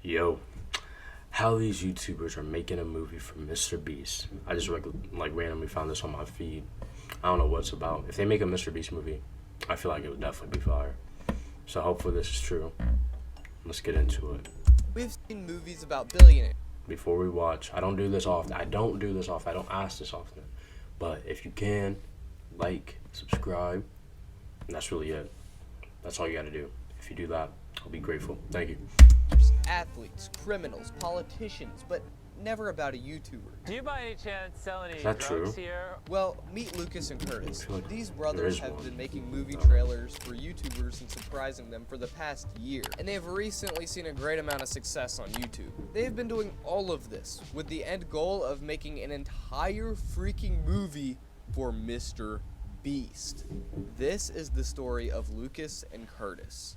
Yo, how these YouTubers are making a movie for Mr. Beast. I just like randomly found this on my feed. I don't know what it's about. If they make a Mr. Beast movie, I feel like it would definitely be fire. So hopefully this is true. Let's get into it. We've seen movies about billionaires. Before we watch, I don't do this often. I don't ask this often. But if you can, like, subscribe, and that's really it. That's all you gotta do. If you do that, I'll be grateful. Thank you. Athletes, criminals, politicians, but never about a YouTuber. Do you by any chance sell any Is that drugs true? here? Well, meet Lucas and Curtis. I feel like These there brothers is have one. been making movie trailers for YouTubers and surprising them for the past year, and they have recently seen a great amount of success on YouTube. They have been doing all of this with the end goal of making an entire freaking movie for Mr. Beast. This is the story of Lucas and Curtis.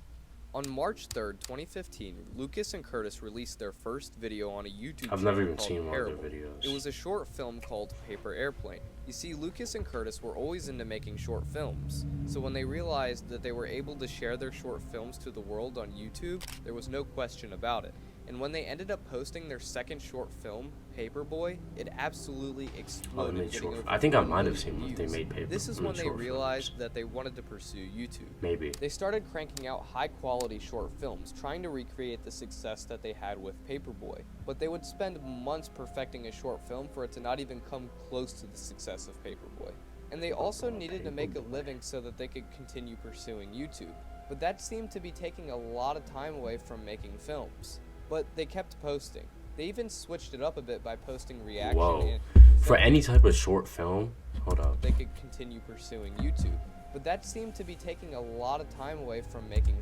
On March 3rd, 2015, Lucas and Curtis released their first video on a YouTube I've channel never even called seen one of their Parable. videos. It was a short film called Paper Airplane. You see, Lucas and Curtis were always into making short films, so when they realized that they were able to share their short films to the world on YouTube, there was no question about it. And when they ended up posting their second short film, Paperboy, it absolutely exploded. Getting over I think I 1 might have million seen what they views. made Paper. This is I mean, when they short realized films. that they wanted to pursue YouTube. Maybe. They started cranking out high-quality short films, trying to recreate the success that they had with Paperboy. But they would spend months perfecting a short film for it to not even come close to the success of Paperboy. And they also needed to make a living so that they could continue pursuing YouTube. But that seemed to be taking a lot of time away from making films. But they kept posting. They even switched it up a bit by posting reaction Whoa. and For any type of short film, hold up. they could continue pursuing YouTube. But that seemed to be taking a lot of time away from making.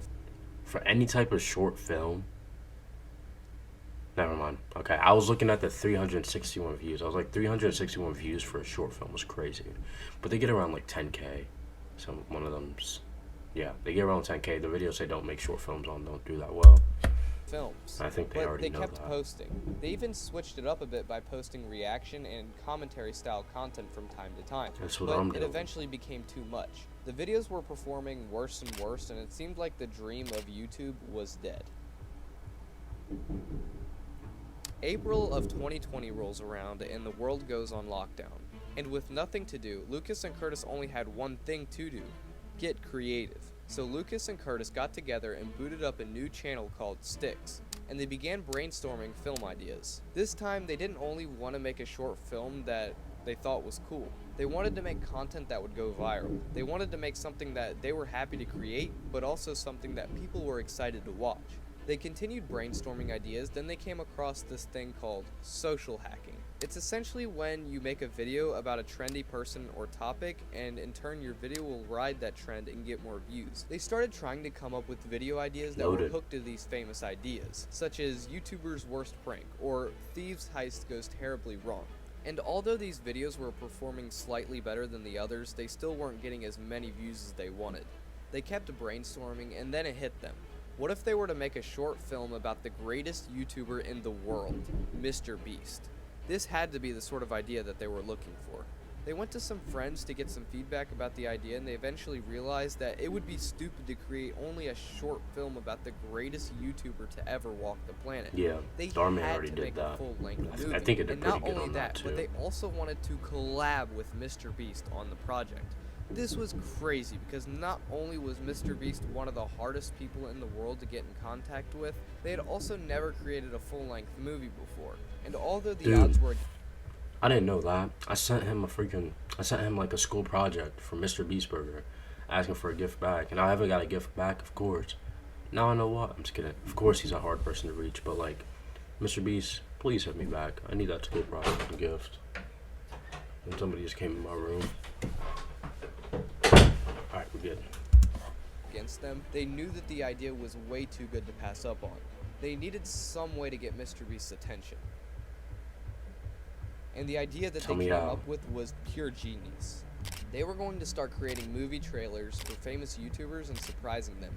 For any type of short film. Never mind. Okay, I was looking at the 361 views. I was like, 361 views for a short film was crazy. But they get around like 10K. One of them's, yeah, they get around 10K. The videos say don't make short films don't do that well. Films. I think they But already they know kept that. posting. They even switched it up a bit by posting reaction and commentary style content from time to time. That's what But I'm it doing. eventually became too much. The videos were performing worse and worse, and it seemed like the dream of YouTube was dead. April of 2020 rolls around and the world goes on lockdown. And with nothing to do, Lucas and Curtis only had one thing to do: get creative. So Lucas and Curtis got together and booted up a new channel called Sticks, and they began brainstorming film ideas. This time they didn't only want to make a short film that they thought was cool. They wanted to make content that would go viral. They wanted to make something that they were happy to create, but also something that people were excited to watch. They continued brainstorming ideas, then they came across this thing called social hacking. It's essentially when you make a video about a trendy person or topic, and in turn your video will ride that trend and get more views. They started trying to come up with video ideas that were Noted. hooked to these famous ideas, such as YouTuber's worst prank, or Thieves' heist goes terribly wrong. And although these videos were performing slightly better than the others, they still weren't getting as many views as they wanted. They kept brainstorming, and then it hit them. What if they were to make a short film about the greatest YouTuber in the world, Mr. Beast? This had to be the sort of idea that they were looking for. They went to some friends to get some feedback about the idea, and they eventually realized that it would be stupid to create only a short film about the greatest YouTuber to ever walk the planet. Yeah, They Starman had already to did make a that. full-length movie. I think it did and pretty not good only on that, but too. they also wanted to collab with Mr. Beast on the project. This was crazy because not only was Mr. Beast one of the hardest people in the world to get in contact with, they had also never created a full-length movie before. And although the Dude. odds were I didn't know that. I sent him like a school project for Mr. Beast Burger, asking for a gift back, and I haven't got a gift back, of course. Now I know what. I'm just kidding. Of course he's a hard person to reach, but like, Mr. Beast, please hit me back. I need that school project and gift. And somebody just came in my room. Alright, we're good. against them, they knew that the idea was way too good to pass up on. They needed some way to get Mr. Beast's attention. And the idea that Tell they me came how. up with was pure genius. They were going to start creating movie trailers for famous YouTubers and surprising them.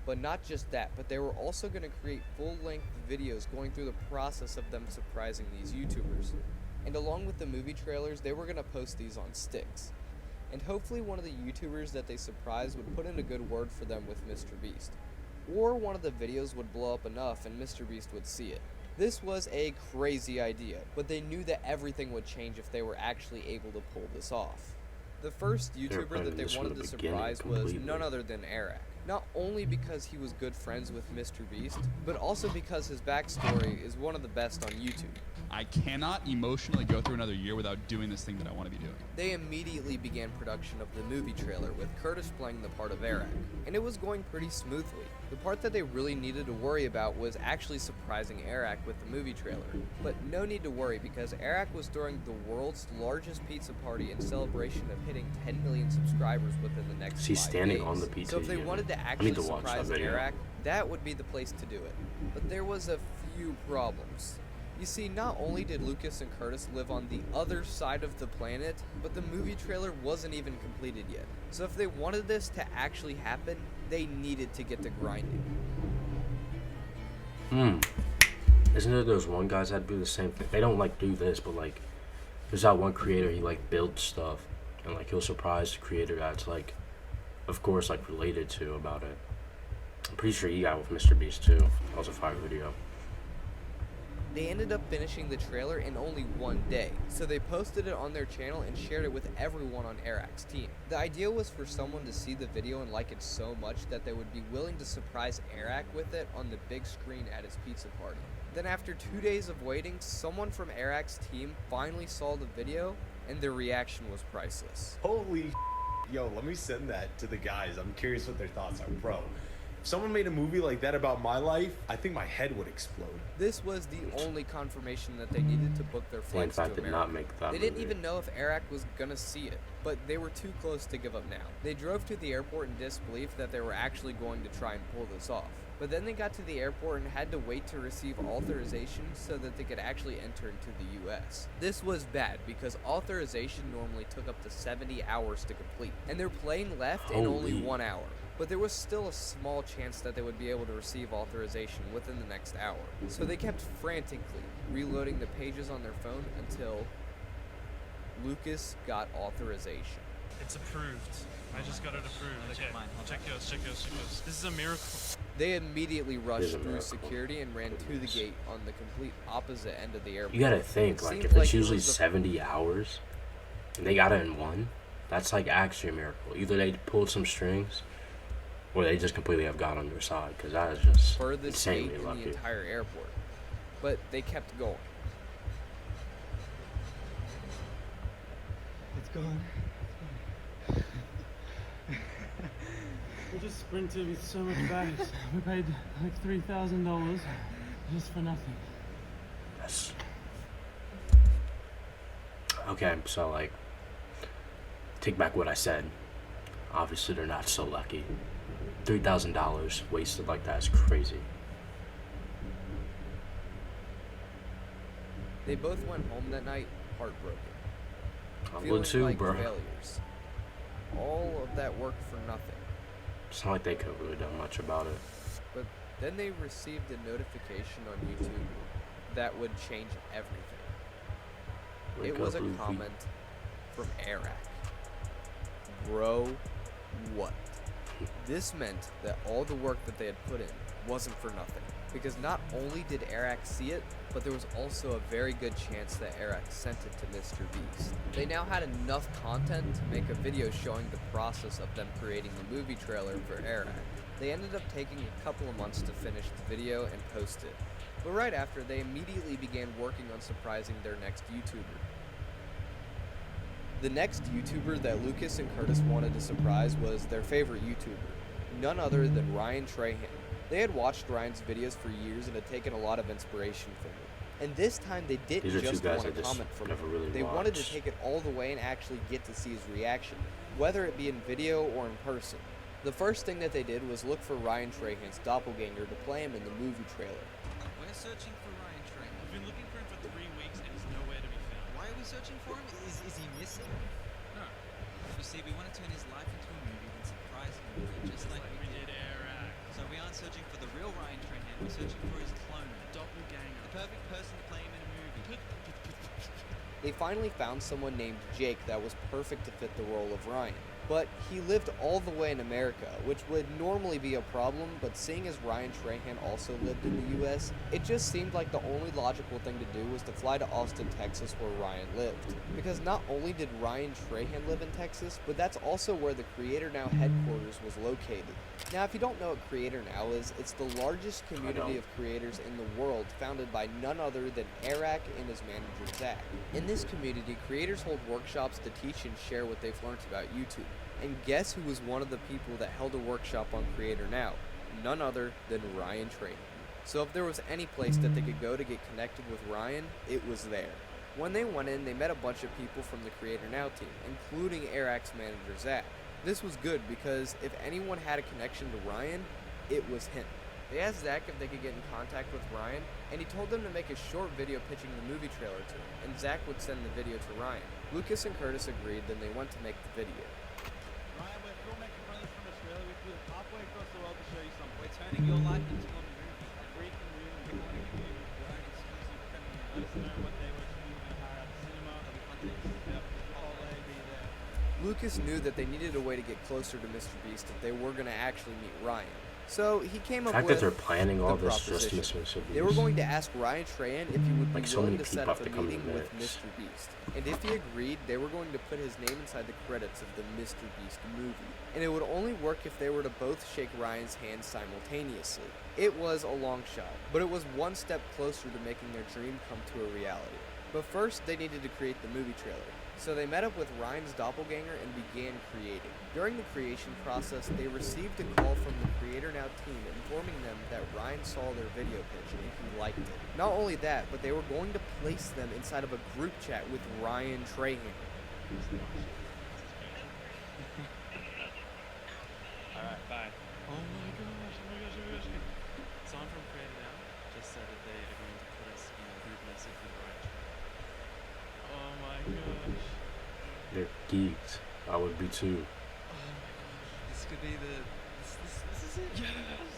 But not just that, but they were also going to create full-length videos going through the process of them surprising these YouTubers. And along with the movie trailers, they were going to post these on Sticks. And hopefully one of the YouTubers that they surprised would put in a good word for them with Mr. Beast. or one of the videos would blow up enough and Mrbeast would see it. This was a crazy idea, but they knew that everything would change if they were actually able to pull this off. The first They were YouTuber that planning they this from wanted the to beginning surprise was completely. none other than Eric. Not only because he was good friends with Mrbeast, but also because his backstory is one of the best on YouTube. I cannot emotionally go through another year without doing this thing that I want to be doing. They immediately began production of the movie trailer with Curtis playing the part of Eric, and it was going pretty smoothly. The part that they really needed to worry about was actually surprising Eric with the movie trailer. But no need to worry because Eric was throwing the world's largest pizza party in celebration of hitting 10 million subscribers within the next 5 He's standing days. on the pizza. So if they yeah. wanted to I actually need to watch that surprise video. Eric, that would be the place to do it. But there was a few problems. You see, not only did Lucas and Curtis live on the other side of the planet, but the movie trailer wasn't even completed yet. So if they wanted this to actually happen, they needed to get to grinding. Isn't there those one guys that do the same thing? They don't like do this, but like, there's that one creator, he like builds stuff, and like he'll surprise the creator that's like, of course, like related to about it. I'm pretty sure he got with Mrbeast too. That was a fire video. They ended up finishing the trailer in only one day, so they posted it on their channel and shared it with everyone on Eric's team. The idea was for someone to see the video and like it so much that they would be willing to surprise Eric with it on the big screen at his pizza party. Then after 2 days of waiting, someone from Eric's team finally saw the video, and their reaction was priceless. Holy yo, let me send that to the guys. I'm curious what their thoughts are. Bro, if someone made a movie like that about my life, I think my head would explode. This was the only confirmation that they needed to book their They in flights to fact did America. not make that They didn't movie. even know if Eric was gonna see it, but they were too close to give up now. They drove to the airport in disbelief that they were actually going to try and pull this off. But then they got to the airport and had to wait to receive authorization so that they could actually enter into the US. This was bad because authorization normally took up to 70 hours to complete, and their plane left in only Holy. 1 hour. But there was still a small chance that they would be able to receive authorization within the next hour. So they kept frantically reloading the pages on their phone until Lucas got authorization. It's approved. I just got it approved. Okay, check yours, check yours, check yours. This is a miracle. They immediately rushed It is a through miracle. security and ran to the gate on the complete opposite end of the airport. You gotta think, It like, seemed if it's like it usually was the 70 hours, and they got it in one, that's like actually a miracle. Either they pulled some strings, or they just completely have God on their side, because that is just furthest insanely gate in lucky. the entire airport. But they kept going. It's gone. We just sprinted with so much bags. We paid like $3,000 just for nothing. Yes. Okay, so like, take back what I said. Obviously, they're not so lucky. $3,000 wasted like that is crazy. They both went home that night heartbroken. I feeling would too, like bro. failures. All of that work for nothing. It's not like they could have really done much about it. But then they received a notification on YouTube that would change everything. Wake It was up, a Luffy. comment from Eric. Bro, what? This meant that all the work that they had put in wasn't for nothing. Because not only did Eric see it, but there was also a very good chance that Eric sent it to Mrbeast. They now had enough content to make a video showing the process of them creating the movie trailer for Eric. They ended up taking a couple of months to finish the video and post it. But right after, they immediately began working on surprising their next YouTuber. The next YouTuber that Lucas and Curtis wanted to surprise was their favorite YouTuber, none other than Ryan Trahan. They had watched Ryan's videos for years and had taken a lot of inspiration from him. And this time they didn't These are two just guys want I to just comment from him. never really They wanted to watched. take it all the way and actually get to see his reaction, whether it be in video or in person. The first thing that they did was look for Ryan Trahan's doppelganger to play him in the movie trailer. We're searching for Ryan Trahan. I've been looking for him for 3 weeks and he's nowhere to be found. Why are we searching for him? Is he missing? No, You see, we want to turn his life into a movie and surprise him with it, just like we did. Eric. So we aren't searching for the real Ryan Trahan, we're searching for his clone. Doppelganger. The perfect person to play him in a movie. They finally found someone named Jake that was perfect to fit the role of Ryan. But he lived all the way in America, which would normally be a problem, but seeing as Ryan Trahan also lived in the US, it just seemed like the only logical thing to do was to fly to Austin, Texas, where Ryan lived. Because not only did Ryan Trahan live in Texas, but that's also where the Creator Now headquarters was located. Now, if you don't know what Creator Now is, it's the largest community of creators in the world, founded by none other than Eric and his manager Zach. In this community, creators hold workshops to teach and share what they've learned about YouTube. And guess who was one of the people that held a workshop on Creator Now? None other than Ryan Trahan. So if there was any place that they could go to get connected with Ryan, it was there. When they went in, they met a bunch of people from the Creator Now team, including Eric's manager Zach. This was good because if anyone had a connection to Ryan, it was him. They asked Zach if they could get in contact with Ryan, and he told them to make a short video pitching the movie trailer to him, and Zach would send the video to Ryan. Lucas and Curtis agreed, then they went to make the video. Ryan, we're filmmaking brothers from Australia. We flew halfway across the world to show you something. We're turning your life into a movie. A breaking news. We want to give you your own exclusive premiere. Let us know what day works for you. We're going to hire out the cinema. There'll be hundreds. Yep, all day be there. Lucas knew that they needed a way to get closer to Mrbeast if they were going to actually meet Ryan. So he came The up fact with that they're planning all the this just to proposition. miss Mr. Beast. They were going to ask Ryan Trahan if he would be Like, so willing many to set people up have a to come in meeting with this. Mrbeast. And if he agreed, they were going to put his name inside the credits of the Mrbeast movie. And it would only work if they were to both shake Ryan's hand simultaneously. It was a long shot, but it was one step closer to making their dream come to a reality. But first, they needed to create the movie trailer. So they met up with Ryan's doppelganger and began creating. During the creation process, they received a call from the Creator Now team informing them that Ryan saw their video pitch and he liked it. Not only that, but they were going to place them inside of a group chat with Ryan Trahan. Alright, bye. Oh my gosh. Someone from Creator Now just said that they are going to put us in a group message with Ryan Trahan. Oh my gosh. They're geeks. I would be too. This could be the. This is it.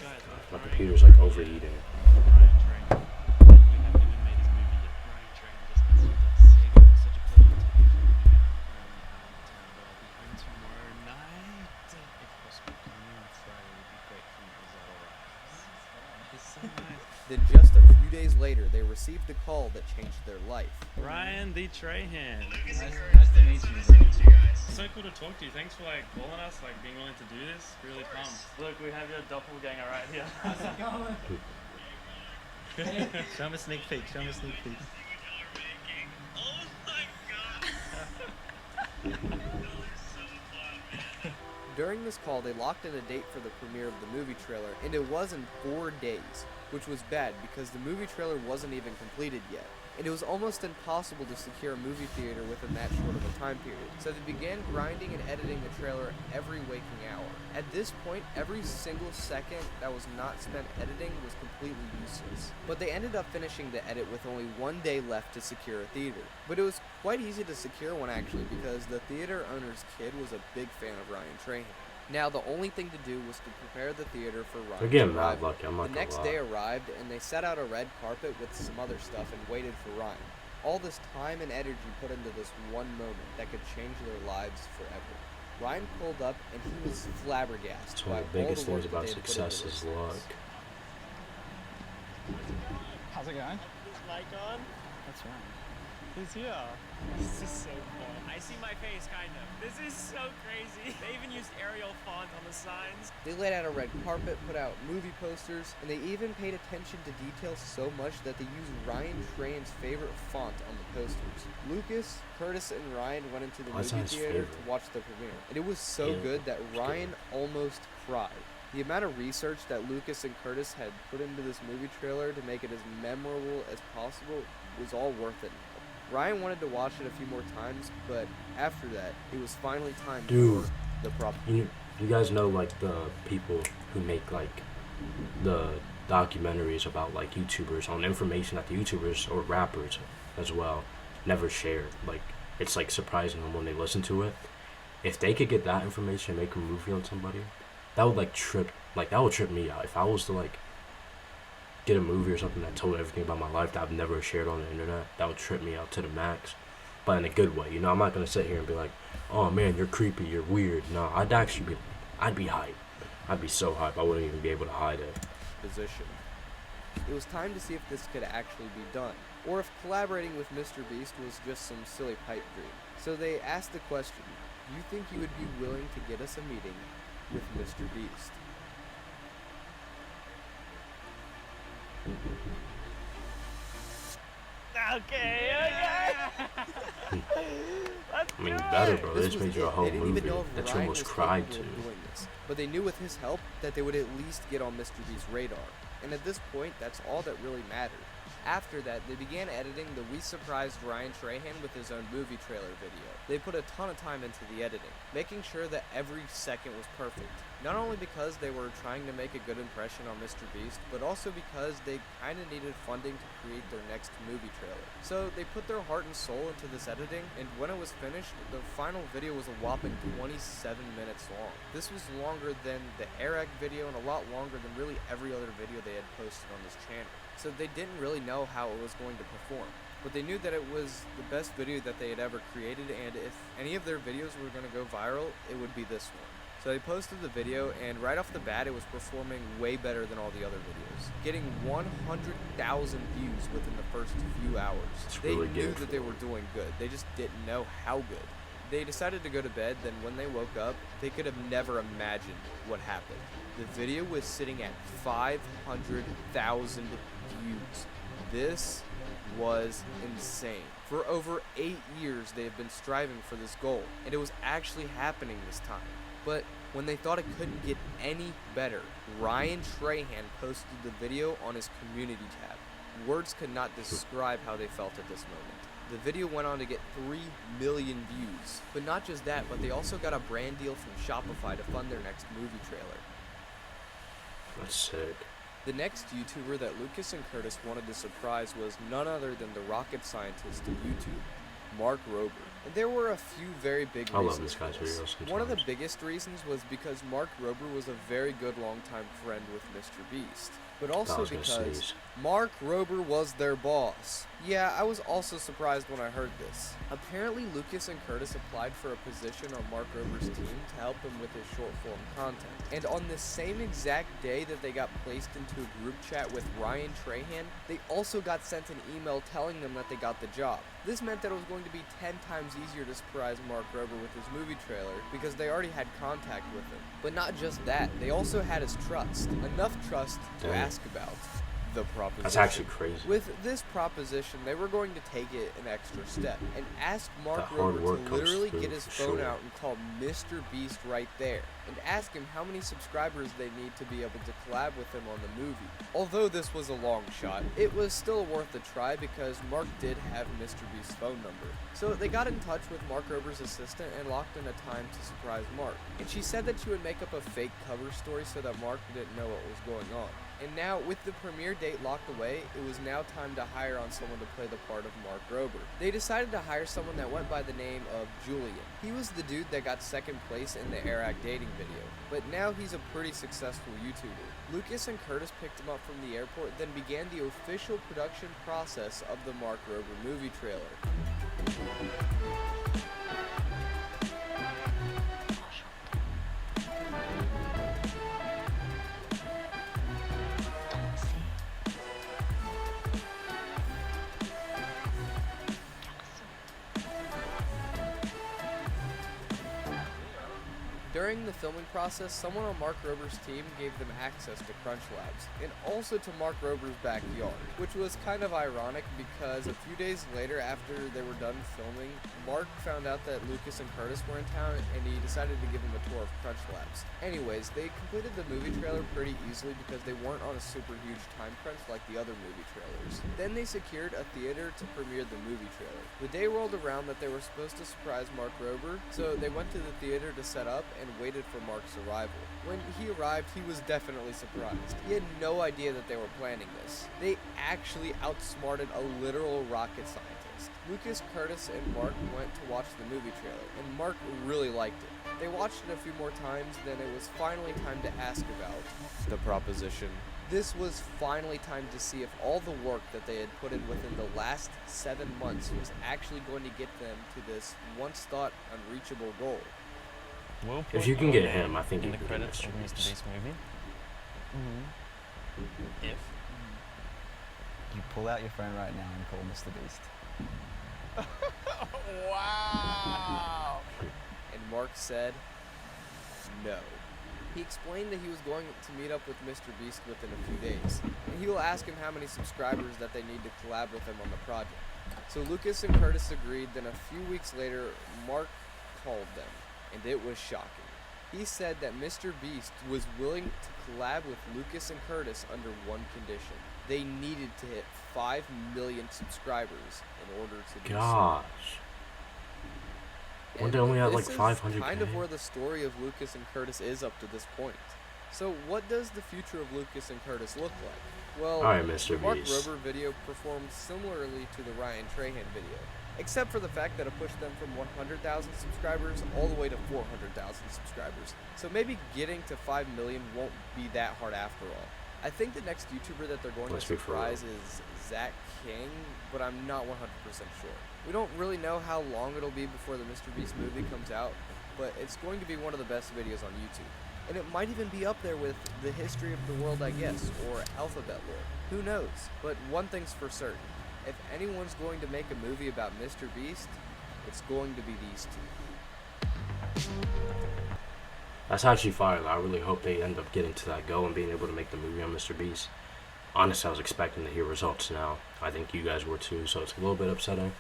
Guys, My computer's like overheating. Ryan Trahan. We haven't even made his movie yet. Ryan Trahan just messaged us. Hey guys, such a pleasure to take you from me. I'll be home tomorrow night. If possible, can you on Friday would be great for me. Is that alright? It's so nice. Then just a few days later, they received a call that changed their life. Ryan the Trahan. Nice to meet you, bro. So cool to talk to you. Thanks for like calling us, like being willing to do this. Really pumped. Look, we have your doppelganger right here. How's it going? Show him a sneak peek. Show him a sneak peek. During this call, they locked in a date for the premiere of the movie trailer, and it was in 4 days, which was bad because the movie trailer wasn't even completed yet. And it was almost impossible to secure a movie theater within that short of a time period. So they began grinding and editing the trailer every waking hour. At this point, every single second that was not spent editing was completely useless. But they ended up finishing the edit with only 1 day left to secure a theater. But it was quite easy to secure one actually because the theater owner's kid was a big fan of Ryan Trahan. Now the only thing to do was to prepare the theater for Ryan's They're getting mad arrival. lucky, I'm not The gonna next lie. day arrived and they set out a red carpet with some other stuff and waited for Ryan. All this time and energy put into this one moment that could change their lives forever. Ryan pulled up and he was flabbergasted It's one by of the all biggest the work things that about they had put success into is this. luck. How's it going? Is Mike on? That's right. He's here. This is so fun. I see my face, kind of. This is so crazy. They even used Arial font on the signs. They laid out a red carpet, put out movie posters, and they even paid attention to details so much that they used Ryan Trahan's favorite font on the posters. Lucas, Curtis, and Ryan went into the What's movie his theater favorite? to watch the premiere, and it was so Yeah, good that it's Ryan almost cried. The amount of research that Lucas and Curtis had put into this movie trailer to make it as memorable as possible was all worth it. Ryan wanted to watch it a few more times, but after that, it was finally time Dude. for the proper. You guys know like the people who make like the documentaries about like YouTubers on information that the YouTubers or rappers as well never share. Like it's like surprising them when they listen to it. If they could get that information and make a movie on somebody, that would that would trip me out. If I was to like get a movie or something that told everything about my life that I've never shared on the internet, that would trip me out to the max. but in a good way. You know, I'm not gonna sit here and be like, oh man, you're creepy, you're weird. No, I'd be hype. I'd be so hype. I wouldn't even be able to hide it. Position. It was time to see if this could actually be done, or if collaborating with Mrbeast was just some silly pipe dream. So they asked the question, do you think you would be willing to get us a meeting with Mrbeast? Okay. Let's I mean, do better, it. bro. This This was made you a it. whole They didn't movie even know if that you Ryan almost was cried capable to. of doing this, but they knew with his help that they would at least get on Mrbeast's radar. And at this point, that's all that really mattered. After that, they began editing the We Surprised Ryan Trahan with his own movie trailer video. They put a ton of time into the editing, making sure that every second was perfect. Not only because they were trying to make a good impression on Mrbeast, but also because they kinda needed funding to create their next movie trailer. So they put their heart and soul into this editing, and when it was finished, the final video was a whopping 27 minutes long. This was longer than the Eric video and a lot longer than really every other video they had posted on this channel. So they didn't really know how it was going to perform. But they knew that it was the best video that they had ever created, and if any of their videos were going to go viral, it would be this one. So they posted the video, and right off the bat, it was performing way better than all the other videos, getting 100,000 views within the first few hours. It's They really knew good that they were doing good, they just didn't know how good. They decided to go to bed, then when they woke up, they could have never imagined what happened. The video was sitting at 500,000 views. This was insane. For over 8 years, they have been striving for this goal, and it was actually happening this time. But when they thought it couldn't get any better, Ryan Trahan posted the video on his community tab. Words could not describe how they felt at this moment. The video went on to get 3 million views. But not just that, but they also got a brand deal from Shopify to fund their next movie trailer. That's sick. The next YouTuber that Lucas and Curtis wanted to surprise was none other than the rocket scientist of YouTube, Mrbeast. And there were a few very big I reasons love this guy's for this. videos One of the sometimes. biggest reasons was because Mrbeast was a very good longtime friend with Mrbeast. But also was gonna because sneeze. Mrbeast was their boss. Yeah, I was also surprised when I heard this. Apparently, Lucas and Curtis applied for a position on Mrbeast's team to help him with his short form content. And on the same exact day that they got placed into a group chat with Ryan Trahan, they also got sent an email telling them that they got the job. This meant that it was going to be 10 times easier to surprise Mrbeast with his movie trailer because they already had contact with him. But not just that, they also had his trust. Enough trust to Damn. ask about the proposition. That's actually crazy. With this proposition, they were going to take it an extra step and ask Mark hard Rober work to comes literally through get his for phone sure. out and call Mrbeast right there and ask him how many subscribers they need to be able to collab with him on the movie. Although this was a long shot, it was still worth a try because Mark did have Mrbeast's phone number. So they got in touch with Mark Rober's assistant and locked in a time to surprise Mark. And she said that she would make up a fake cover story so that Mark didn't know what was going on. And now, with the premiere date locked away, it was now time to hire on someone to play the part of Mark Rober. They decided to hire someone that went by the name of Julian. He was the dude that got second place in the Eric dating video, but now he's a pretty successful YouTuber. Lucas and Curtis picked him up from the airport, then began the official production process of the Mark Rober movie trailer. During the filming process, someone on Mark Rober's team gave them access to Crunch Labs, and also to Mark Rober's backyard, which was kind of ironic because a few days later after they were done filming, Mark found out that Lucas and Curtis were in town and he decided to give them a tour of Crunch Labs. Anyways, they completed the movie trailer pretty easily because they weren't on a super huge time crunch like the other movie trailers. Then they secured a theater to premiere the movie trailer. The day rolled around that they were supposed to surprise Mark Rober, so they went to the theater to set up and waited for Mark's arrival. When he arrived, he was definitely surprised. He had no idea that they were planning this. They actually outsmarted a literal rocket scientist. Lucas, Curtis, and Mark went to watch the movie trailer, and Mark really liked it. They watched it a few more times, then it was finally time to ask about the proposition. This was finally time to see if all the work that they had put in within the last 7 months was actually going to get them to this once thought unreachable goal. We'll If put you can your get name him, I think in you the can get credits of Mr. Mr. Beast. Beast movie. If you pull out your phone right now and call Mr. Beast. Wow. And Mark said no. He explained that he was going to meet up with Mr. Beast within a few days, and he will ask him how many subscribers that they need to collab with him on the project. So Lucas and Curtis agreed, then a few weeks later, Mark called them, and it was shocking. He said that Mr. Beast was willing to collab with Lucas and Curtis under one condition. They needed to hit 5 million subscribers in order to do so. Gosh. When they only had like 500K. This is kind of where the story of Lucas and Curtis is up to this point. So what does the future of Lucas and Curtis look like? Well, Alright, Mr. the Mark Beast. Rober video performed similarly to the Ryan Trahan video, except for the fact that it pushed them from 100,000 subscribers all the way to 400,000 subscribers. So maybe getting to 5 million won't be that hard after all. I think the next YouTuber that they're going Let's to be for real. surprise is Zach King, but I'm not 100% sure. We don't really know how long it'll be before the Mr. Beast movie comes out, but it's going to be one of the best videos on YouTube. And it might even be up there with The History of the World, I guess, or Alphabet Lore. Who knows? But one thing's for certain. If anyone's going to make a movie about Mr. Beast, it's going to be these two. That's actually fire. I really hope they end up getting to that goal and being able to make the movie on Mr. Beast. Honestly, I was expecting to hear results now. I think you guys were too, so it's a little bit upsetting.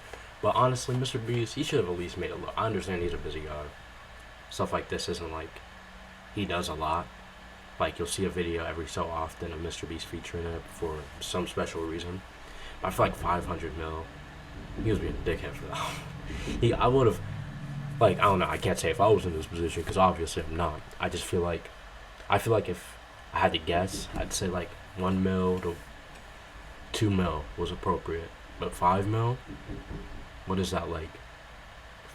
But honestly, Mr. Beast, he should have at least made it look. I understand he's a busy guy. Stuff like this isn't like he does a lot. Like, you'll see a video every so often of Mr. Beast featuring it for some special reason. But I feel like 500 mil, he was being a dickhead for that. I would have, like, I don't know, I can't say if I was in this position, because obviously I'm not. I feel like if I had to guess, I'd say like 1 mil to 2 mil was appropriate. But 5 mil? What is that, like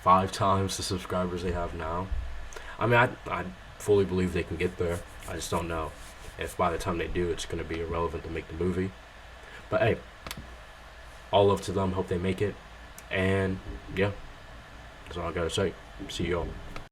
5 times the subscribers they have now? I mean, I fully believe they can get there. I just don't know if by the time they do, it's going to be irrelevant to make the movie. But hey, all love to them. Hope they make it. And yeah, that's all I got to say. See y'all.